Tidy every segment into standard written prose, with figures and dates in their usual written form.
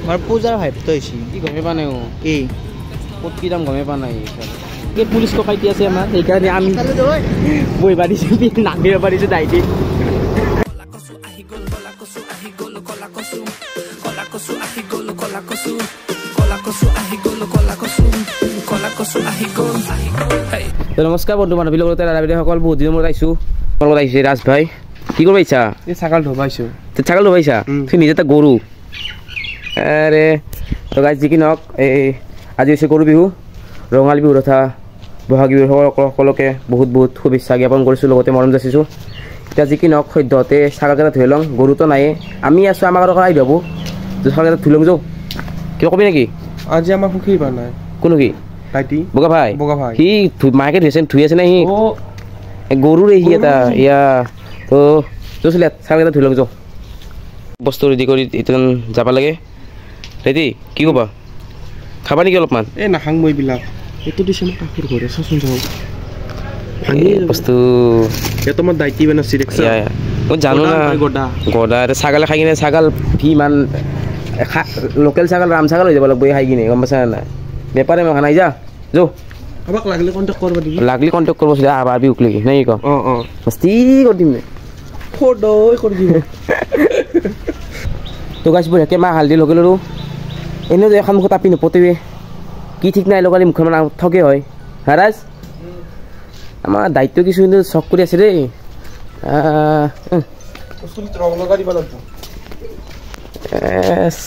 আমার পূজার হাইপ তো এসি কি গমে পা নাই এই ক'ত কি দাম গমে পা নাই এই পুলিচ ককাইতি আছে আমাৰ সেইকাৰণে আমি বহি পাৰিছোঁ নামিব পাৰিছোঁ ডাইটি নমস্কাৰ বন্ধু বান্ধৱীৰ লগতে সকল বহুত দিনৰ মূৰত আহিছোঁ তোমাৰ লগত আহিছে ৰাজ ভাই কি কৰিব আহিছা এই ছাগল ধোবাইছোঁ ছাগল ধোবাইছা তুমি নিজে এটা গৰু আৰে তো গাইজ যি কি নহওক এই আজি হৈছে গৰু বিহু ৰঙালী বিহু তথা বহাগী বিহু সকলোকে বহুত বহুত শুভেচ্ছা জ্ঞাপন কৰিছোঁ লগতে মৰম যাচিছোঁ এতিয়া যি কি নহওক সদ্যহতে ছাগলকেইটা ধুই লওঁ গৰুটো নায়ে আমি আছোঁ আমাৰ ঘৰৰ আহি পাব ছাগলকেইটা ধুই লওঁ যাওঁ কিবা কবি নেকি আজি আমাৰ সুখী পা নাই কোনো কি তাইটি বগা ভাই সি মাকে ধুই আছে নে সি গৰুৰে সি এটা এয়া তো চলি ছাগলকেইটা ধুই লওঁ যাওঁ বস্তু ৰেডি কৰি এতিয়া যাব লাগে ৰেডি কি ক'বা খাবা নেকি অলপমান এই নাখাং মই এইবিলাক এইটো দিছে মোক কাষৰ ঘৰে চাচোন চাওঁ বস্তু ইয়াত তোমাৰ দায়িত্ব বানাইছে দেখছা মই জানো না গদা এটা ছাগলে খাই কিনে ছাগল ভি ইমান লোকেল ছাগল ৰাম ছাগল হৈ যাব লাগব খাই কিনে গম পাইছা নাই বেপাৰে মই খানাই যা যৌ আমাক লাগিলে কণ্টেক্ট কৰিব দিবি লাগলি কণ্টেক্ট কৰিব চলি আবাৰ বি উকলি নাই ক মস্তি কৰি দিম ফটোই কৰি দিব তো গাছ বঢ়িয়াকৈ মাহ হালধি লগে ল'লোঁ এনেও যে এখন মুখত আপি নপতেৱে কি ঠিক নাই লগালে মুখখন মানে ঠগে হয় হাৰাজ আমাৰ দায়িত্ব কিছু কিন্তু চখ কৰি আছে দেই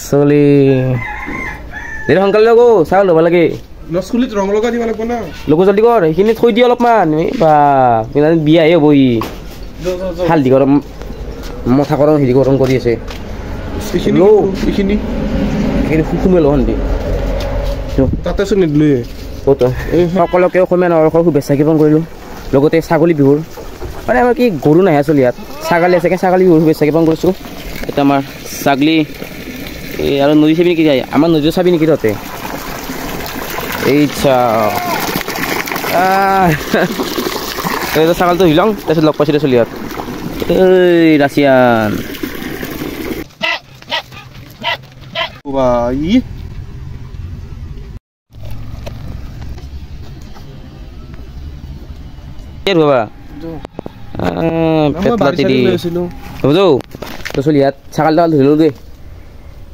চলি দেৰি সোনকালে লগ চাউল ল'ব লাগে চুলিত ৰং লগা দিব লাগিব না লগো জলদি কৰ সেইখিনি থৈ দিয়ে অলপমান বা বিয়াহে হ'ব ই হালধি গৰম মথা গৰম হেৰি গৰম কৰি আছে এইখিনি সুমে লওঁ সন্দি তাতে চোন নিদিলোৱে ক'ত সকলোকে অসমীয়া নৰসৰ শুভেচ্ছা জ্ঞাপন কৰিলোঁ লগতে ছাগলী বিহুৰ মানে আমাৰ কি গৰু নাহে চলি ইয়াত ছাগলী আছে ছাগলী বিহুৰ শুভেচ্ছা জ্ঞাপন কৰিছোঁ এতিয়া আমাৰ ছাগলী এই আৰু নদী চাবি নেকি যায় আমাৰ নদীও চাবি নেকি তহঁতে এই ছাগলটো ধুই লওঁ তাৰপিছত লগ পাইছিলোঁ চলি ইয়াত এই ৰাছিয়ান বাবা চলি ইয়াত ছাগল তাগল ধুই লওঁ দেই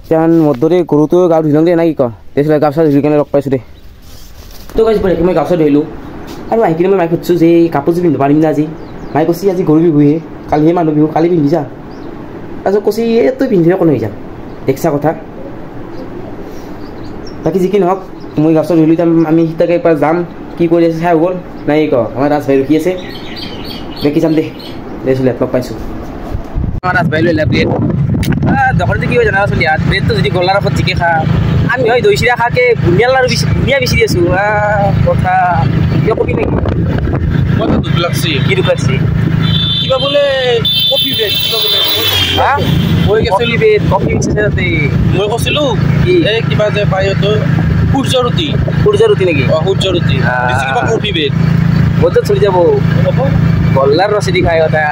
এতিয়া মদৰে গৰুটো গা ধুই লওঁ দেই নাই কি ক তাৰপিছত গা চা ধুই কেনে লগ পাইছোঁ দেই তো গাইছ পৰে মই গা চা ধুইলোঁ আৰু আহি কিনে মই মাইক সুধিছোঁ যে কাপোৰযোৰ পিন্ধিব পাৰিম না আজি মায়ে কৈছে আজি গৰু বিহুহে কালিহে মানুহ বিহু কালি পিন্ধি যা তাৰপিছত কৈছে এই তই পিন্ধিলে অকণ হৈ যা দেখছা কথা বাকী যি কি নহওক মই গা চা ধুইলোঁ আমি সিতাকে একবাৰ যাম কি কৰি আছে চাই গ'ল নাই ক আমাৰ ৰাজভাই ৰখি আছে দেখি যাম দে চলি ইয়াত লগ পাইছোঁ আমাৰ ৰাজভাই লৈ ব্ৰেড দোকানতে কি হয় জানা চলি ইয়াত ব্ৰেডটো যদি গলাৰ ওপৰত জিকে খা আমি হয় দৈ চিৰা খাকে বুনিয়া লাৰু বুনিয়া বিচাৰি আছোঁ কথা কিয় কবি নেকি মই দুখ লাগছি কি দুখ লাগছি কিবা বোলে কফি ব্ৰেড কিবা বোলে মই কৈছিলোঁ ব্ৰেড কফি বিচাৰিছে তাতে মই কৈছিলোঁ এই কিবা যে পায় তো সূৰ্য ৰুটি নেকি সূৰ্য ৰুটি কিবা কফি ব্ৰেড বন্ধু চলি যাব গল্লাৰ ৰচিদি খাই কথা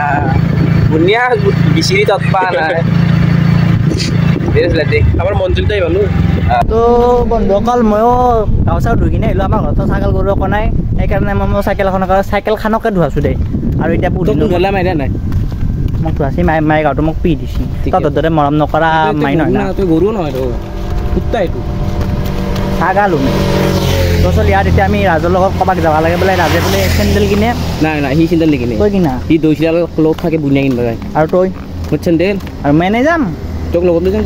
বুনিয়া বিচাৰি তৎপা নাই আমাৰ মঞ্জিলটাই পালোঁ তো বন্ধুসকল ময়ো গাঁও চাও ধুই কিনে আহিলোঁ আমাৰ ঘৰতো ছাগল গৰু অকণ নাই সেইকাৰণে মই চাইকেলখনকে ধুৱাছোঁ দেই আৰু এতিয়া ধুলা মাৰিলা নাই মোক ধুৱাইছি মায়ে গাঁৱটো মোক পি দিছি তহঁতৰ দৰে মৰম নকৰা মাই নহয় না গৰু নহয় কুত্তা এইটো ছাগালো তো চলি ইয়াত এতিয়া আমি ৰাজৰ লগত ক'ৰবাত যাব লাগে বোলে ৰাজে বোলে চেণ্ডেল কিনে নাই সি চেণ্ডেল নিকিনে তই কিনা সি দৈ চিৰা লগত থাকে বুনিয়া কিনিব যায় আৰু তই মোৰ চেণ্ডেল আৰু মই এনেই যাম তোক লগত লৈ যাম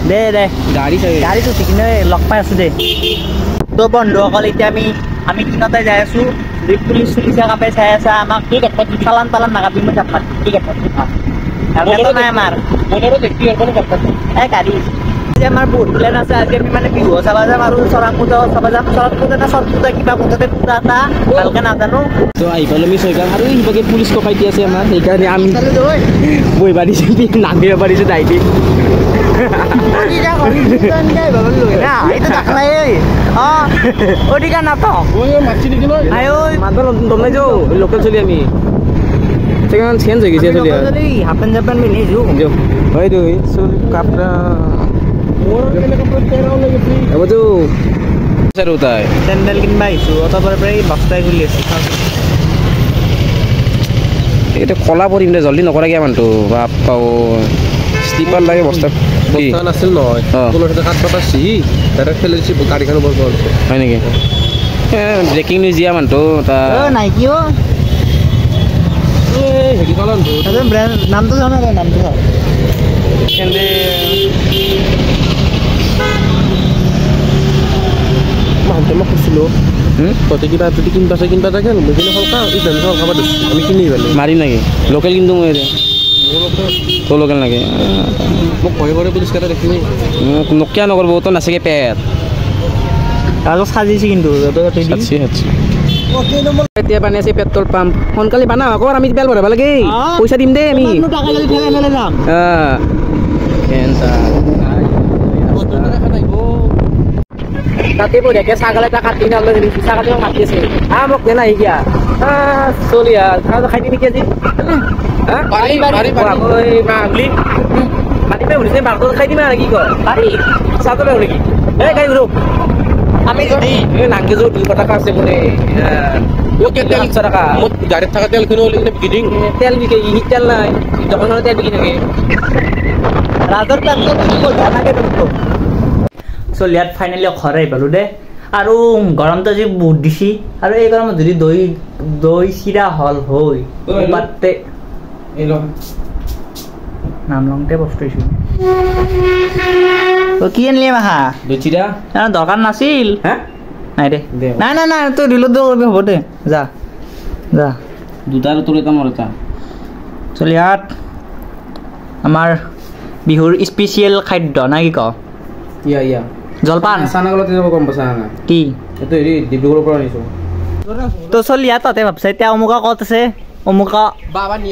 দে গাড়ীটো কিনে লগ পাই আছোঁ দেই তো বন্ধুসকল এতিয়া আমি দিনতে যাই আছোঁ পুলিচ চুলিচে কাপে চাই আছে আমাক চালান তালান নাকাপি মই চাপ ঠিক আছে নাই আমাৰ এই গাড়ী আজি আমাৰ বহুত প্লেন আছে আজি আমি মানে বিহু চাবা যাম আৰু চৰাং পূজা চাবা যাম চৰাং পূজা না চট পূজা কিবা পূজাতে পূজা এটা ভালকৈ নাজানো তো আহি পালোঁ আমি ছয়গাঁও আৰু সিভাগে পুলিচ ককাইতি আছে আমাৰ সেইকাৰণে আমি বহি পাৰিছোঁ নামিব পাৰিছোঁ ডাইটি অধিকাৰ নাটক মাতব দম নাই যাওঁ লোকেল চলি আমি সেখানে চেঞ্জ হৈ গৈছে চলি হাফ পেণ্ট জাপ পেণ্ট পিন্ধি আহিছোঁ হয়তো চুল কাপড়া এবতো আৰু তাই চেণ্ডেল কিনিব আহিছোঁ অতৰ পৰা প্ৰায় বস্তাই খুলি আছে এইটো কলা পৰিম দে জল্দি নকৰা কিয় মানুহটো বাপ্পা স্লিপাৰ লাগে বস্তা নাছিল নহয় কাঠ পাতা চিহি ডাইৰেক্ট ফেলে দিছে গাড়ীখন ওপৰত হয় নেকি ব্ৰেকিং নিউজ দিয়া মানুহটো নাইকি হেৰি কলান নামটো জানা নামটো চাওঁ মাহঁতে মই কৈছিলোঁ তহঁতে কিবা যদি কিনিবা আছে কিনিবা থাকে মেচিনে সলকা ইফালে সলকাব দিছোঁ আমি কিনি পেলাই মাৰি নেকি লোকেল কিন্তু মই তোৰ লোকেল নেকি মোক ভয় কৰে পুলিচ কেইটা দেখিবি মোক নকিয়া নকৰিব তো নাচিকে পেট আৰু সাজিছে কিন্তু এতিয়া বানি আছে পেট্ৰল পাম্প সোনকালে বানা আকৌ আমি তেল ভৰাব লাগে পইচা দিম দেই আমি তাতে বঢ়িয়াকে ছাগল এটা কাটি নালৈ ছাগলী মাতি আছে মোক দে নাহি গিয়া চলি খাই দিবি নেকি আজি মাতি পাই শুনিছে মাংস খাই দিম আৰু কি কয় পাৰি চাবলৈ নেকি এই খাই ৰ আমি যদি নাংগে যোৰ 200 টাকা আছে বোলে গাড়ীত থকা তেল কিনো বিকি তেল বিকে তেল নাই দোকানত তেল বিকি থাকে ৰাজৰ চলিয়াত ফাইনেলি ঘৰ আহি পালোঁ দে আৰু গৰমটো আজি বহুত দিছি আৰু এই গৰমত যদি দৈ চিৰা হল হৈ বাটতে নাম লওঁতে বস্তুছোঁ কি আনিলি মাহা দৈ চিৰা দৰকাৰ নাছিল হা নাই দে নাই নাই নাই তই দিলত কৰিবি হ'ব দে যা যা দুটাৰ তোৰ এটা মোৰ এটা চলিয়াত আমাৰ বিহুৰ স্পেচিয়েল খাদ্য না কি ক ইয়া জলপান চানাগলতে যাব গম পাইছা না কি এইটো হেৰি ডিব্ৰুগড়ৰ পৰা আনিছোঁ তো চলিয়া তাতে ভাবছা এতিয়া অমুকা ক'ত আছে অমুকা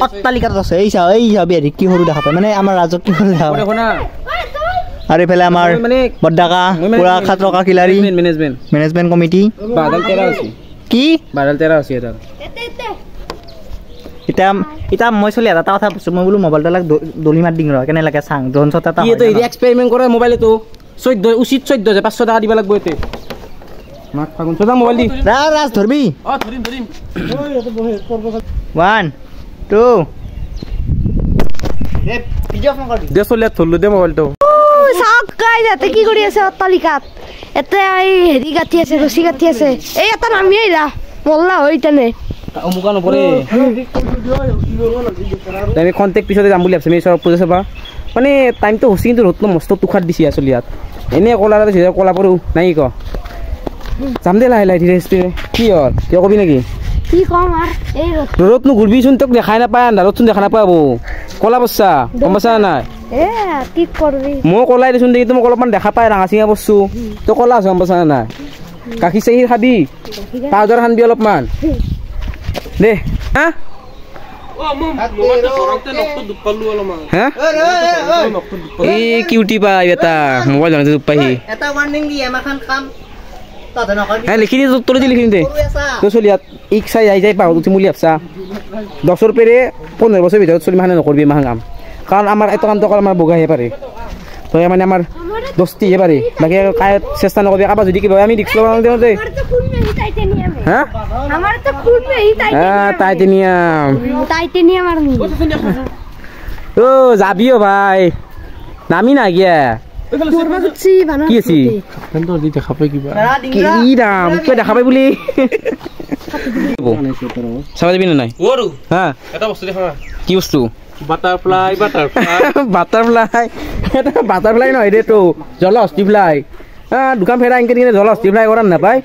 অট্টালিকাত আছে এই চা বিহাৰী কি সৰু দেখা পায় মানে আমাৰ ৰাজক কি সৰু দেখা পায় আৰু এইফালে আমাৰ বড্ডাকা পুৰা খাতৰকা খিলাৰী মেনেজমেণ্ট কমিটি কি এতিয়া মই চলি এটা কথা কৈছোঁ মই বোলো মোবাইলটো দলি মাত দিম ৰ কেনে লাগে চাং ড্ৰোন শ্বট এটা এক্সপেৰিমেণ্ট কৰে মোবাইলটো 14 উচিত 14 যে 500 টাকা দিব লাগিব এতে মাক ফাগুন চদা মোবাইল দি ৰাজ ধৰবি ধৰিম 1 2 ভিডিঅ' ফোন কৰি দে চলিয়া ধৰলো দে মোবাইলটো চাওক গাইজ এতে কি কৰি আছে অট্টালিকাত এতে এই হেৰি গাঁঠি আছে ৰছী গাঁঠি আছে এই এটা নামি আহিলা মল্লা হৈ তেনে অমুকা নপৰে আমি কণ্টেক্ট পিছতে যাম বুলি ভাবিছোঁ আমি চৰক পূজা চাবা মানে টাইমটো হৈছে কিন্তু ৰ'দটো মস্ত তুষাৰ দিছে আচলি ইয়াত এনেই কলা কলা পৰো নাই ক যাম দে লাহে লাহে ধীৰে স্থিৰে কি হ'ল কিয় কবি নেকি কি কম আৰু এই ৰ'দত ঘূৰবিচোন তোক দেখাই নাপায় আন্ধাৰতচোন দেখা নাপাব কলা বস্তা গম পাইছা নাই কি কৰবি মই কলাই দেচোন দেখি মোক অলপমান দেখা পাই ৰাঙা চিঙা বস্তু তই কলা আছ গম পাইছা নাই গাখীৰ চাখীৰ খাবি পাউডাৰ খানবি অলপমান দে হা এই কিউটি পাই এটা মোবাইল জানতে দুখ পাহি এটা ওয়ার্নিং দি এমাখান কাম তাতে নকৰবি হ্যাঁ লিখি দি তোর দি লিখি দে তো চলি ইয়াত ইক চাই যাই পাও তুই মুলি আপসা 10 পেরে 15 বছর ভিতৰত চলি মানে নকৰবি মাহ কাম কাৰণ আমাৰ এত কাম তো আমাৰ বগাহে পাৰে তো মানে আমাৰ দস্তি হে পাৰে বাকি কাই চেষ্টা নকৰবি কাবা যদি কি আমি দেখছ দে দে হ্যাঁ আমার তো খুব এই টাইটেনিয়াম আর নি ও যাবিও ভাই নামি না গিয়া কি আছি দেখা পাই কিবা কি দাম কিয় দেখা পাই বুলি চাবা যাবি নাই হা এটা বস্তু দেখা কি বস্তু বাটাৰফ্লাই এটা বাটাৰফ্লাই নহয় দে তো জলহস্তি ফ্লাই দোকান ফেৰা এনেকৈ কিনে জলহস্তি ফ্লাই কৰা নাপায়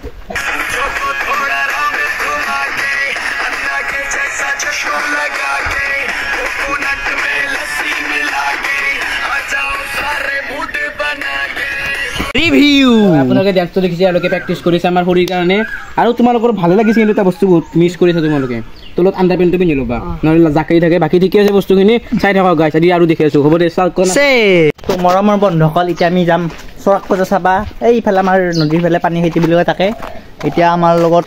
ৰিভিউ আপোনালোকে ডান্সটো দেখিছে আৰু প্ৰেক্টিছ কৰিছে আমাৰ শৰীৰ কাৰণে আৰু তোমালোকৰ ভালে লাগিছে কিন্তু এটা বস্তু বহুত মিছ কৰিছে তোমালোকে তলত আণ্ডাৰপেণ্টটো পিন্ধি ল'বা নহ'লে জাকেই থাকে বাকী ঠিকে আছে বস্তুখিনি চাই থাকক গাইছ আজি আৰু দেখি আছোঁ হ'ব দে চাওক তো মৰমৰ বন্ধুসকল এতিয়া আমি যাম চৰাক পূজা চাবা এইফালে আমাৰ নদীৰ ফালে পানী খেতি বুলি কয় তাকে এতিয়া আমাৰ লগত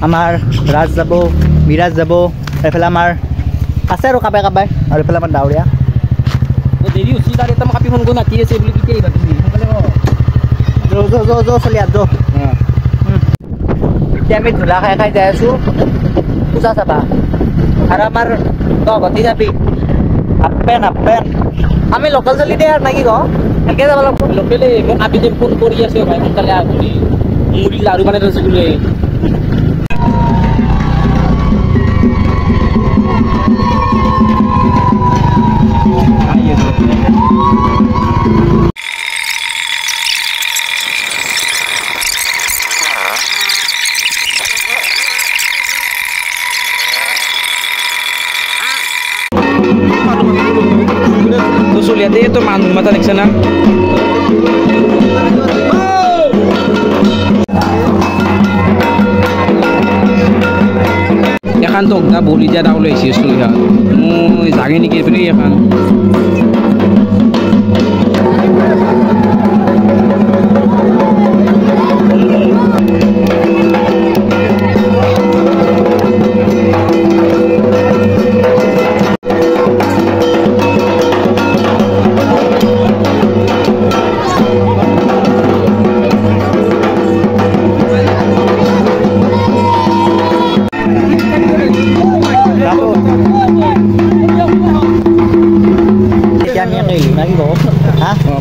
আমাৰ ৰাজ যাব বিৰাজ যাব এইফালে আমাৰ আছে আৰু কাবাই কাবাই আৰু এইফালে আমাৰ ডাৱৰীয়া দেৰি হৈছে তাত এটা কাপি ফোন কৰি নাতি আছে বুলি কেতিয়া আহিবা তুমি চলি আছ এতিয়া আমি ধূলা খাই খাই যাই আছোঁ পূজা চাবা আৰু আমাৰ গতি যাবি হাফ পেণ্ট আমি লোকেল চলি দে আৰু নাকি এনেকৈ যাব লাগিব লোকেলে মোক আবিদে ফোন কৰি আছে ভাই সোনকালে আপুনি মুড়ি লাৰু বনাই থৈছে বোলে চলিয়াতে তো মানুহ মাথা দেখছে না এখন তো অগ্না বলি দিয়া দাও লৈছে চলিয়া মই জাগে নেকি এইপিনে এখন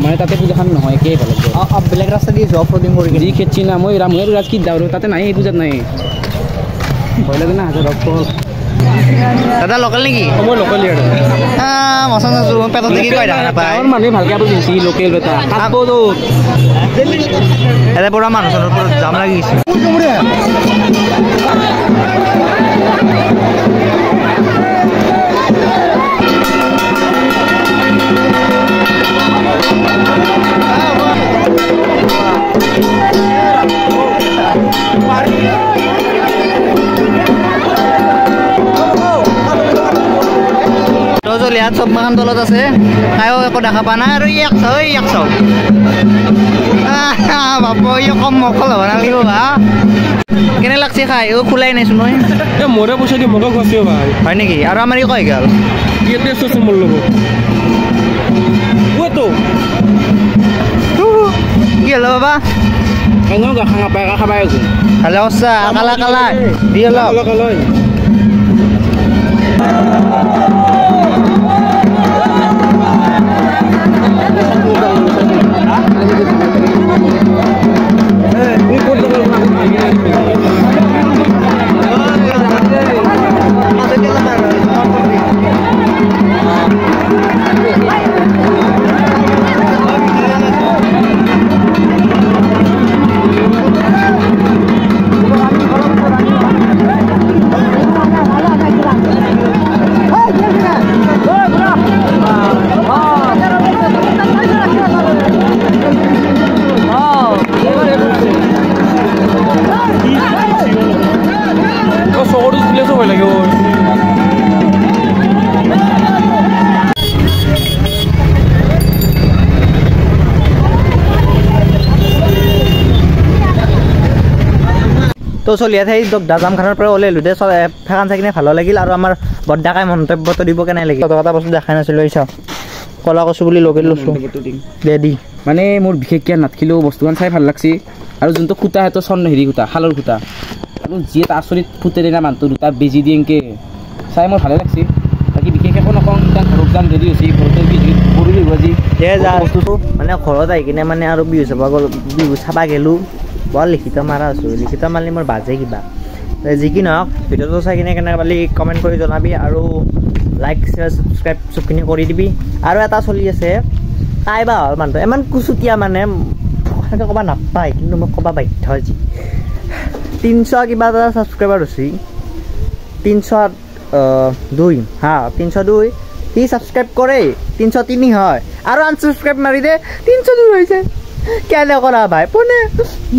মানে তাতে পূজাখন নহয় একেই ভাল বেলেগ ৰাস্তা দি যোৱা ফৰ্ডিং কৰি যি খেতি না মই ৰামুৰ ৰাজ কি দাওঁ তাতে নাই এই পূজাত নাই ভয় লাগে না হাজাৰ দাদা লোকেল নেকি মই লোকেল মচা নাচো পেটত দেখি কয় নাপায় মানুহে ভালকে বুজিছে লোকেল বেটা কাটবতো এটা পৰা মানুহ চানুৰ ওপৰত জাম লাগিছে ইয়াত চব মাখান তলত আছে কায়ো একো দেখা পোৱা নাই আৰু ইয়াক চাওঁ বাপ কম মকল হ'ব নালাগিব হা কেনে লাগছে খাই খোলাই নাইছো নহয় মোৰে পইচা দি মোক খোৱাছে ভাই হয় নেকি আৰু আমাৰ ই কয় গ'ল মোৰ লগত কি হ'ল বাবা খাঙা পাই খাবাই আছো ভালে সঁচা কালা কালা দি অলপ তো চলি আছে এই দাজামখানৰ পৰা ওলাইলোঁ দে ফেকান চাই কিনে ভালো লাগিল আৰু আমাৰ বৰ্দাকাই মন্তব্যটো দিব কেনে লাগিল এটা বস্তু দেখাই নাছিলোঁ চাওঁ কলা কচু বুলি লগাই লৈছোঁ দে দি মানে মোৰ বিশেষকৈ নাথাকিলেও বস্তুখন চাই ভাল লাগছে আৰু যোনটো খুটা সেইটো চন্ন হেৰি খুটা শালৰ খুটা আৰু যিয়ে তাৰ আচৰিত ফুটে দিনা মানুহটো দুটা বেজি দিয়ে এনেকৈ চাই মোৰ ভালে লাগছে বাকী বিশেষ একো নকওঁ এতিয়া ঘৰত যাম দেৰি হৈছে ঘৰতে গৰু বিহু আজি বস্তুটো মানে ঘৰত আহি কিনে মানে আৰু বিহু চাবা গ'লোঁ বৰ লিখিত মাৰা আছোঁ লিখিত মাৰিলে মোৰ বাজে কিবা যি কি নহওক ভিডিঅ'টো চাই কিনে কেনেকৈ পালি কমেণ্ট কৰি জনাবি আৰু লাইক শ্বেয়াৰ ছাবস্ক্ৰাইব চবখিনি কৰি দিবি আৰু এটা চলি আছে তাই বা হ'ল মানুহটো ইমান কুচুতীয়া মানে সেনেকৈ ক'ব নাপায় কিন্তু মোক ক'ব বাধ্য আজি 300 কিবা এটা ছাবস্ক্ৰাইবাৰ হৈছে 302 হা 302 সি ছাবস্ক্ৰাইব কৰে 303 হয় আৰু আনছাবস্ক্ৰাইব মাৰি দে 302 হৈছে কেনে কৰা ভাই পোনে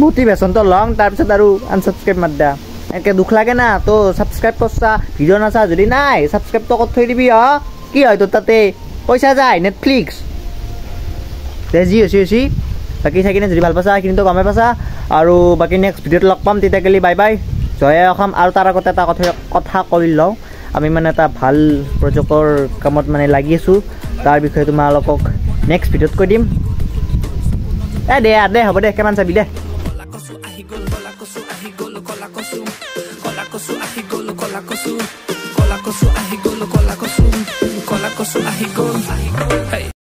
মটিভেশ্যনটো লং তাৰপিছত আৰু আনছাবস্ক্ৰাইব মাৰ দিয়া এনেকৈ দুখ লাগে না তো ছাবস্ক্ৰাইব কৰছা ভিডিঅ' নাচা যদি নাই ছাবস্ক্ৰাইবটো ক'ত থৈ দিবি কি হয় তোৰ তাতে পইচা যায় নেটফ্লিক্স দে যি হৈছে বাকী চাই কিনে যদি ভাল পাইছা সেইখিনিতো গমেই পাইছা আৰু বাকী নেক্সট ভিডিঅ'ত লগ পাম তেতিয়া গ'লে বাই বাই জয়ে অসম আৰু তাৰ আগতে এটা কথা কৈ লওঁ আমি মানে এটা ভাল প্ৰজেক্টৰ কামত মানে লাগি আছোঁ তাৰ বিষয়ে তোমালোকক নেক্সট ভিডিঅ'ত কৈ দিম দে হ'ব দে কিমান চাবি দে Kolakosu ahi gol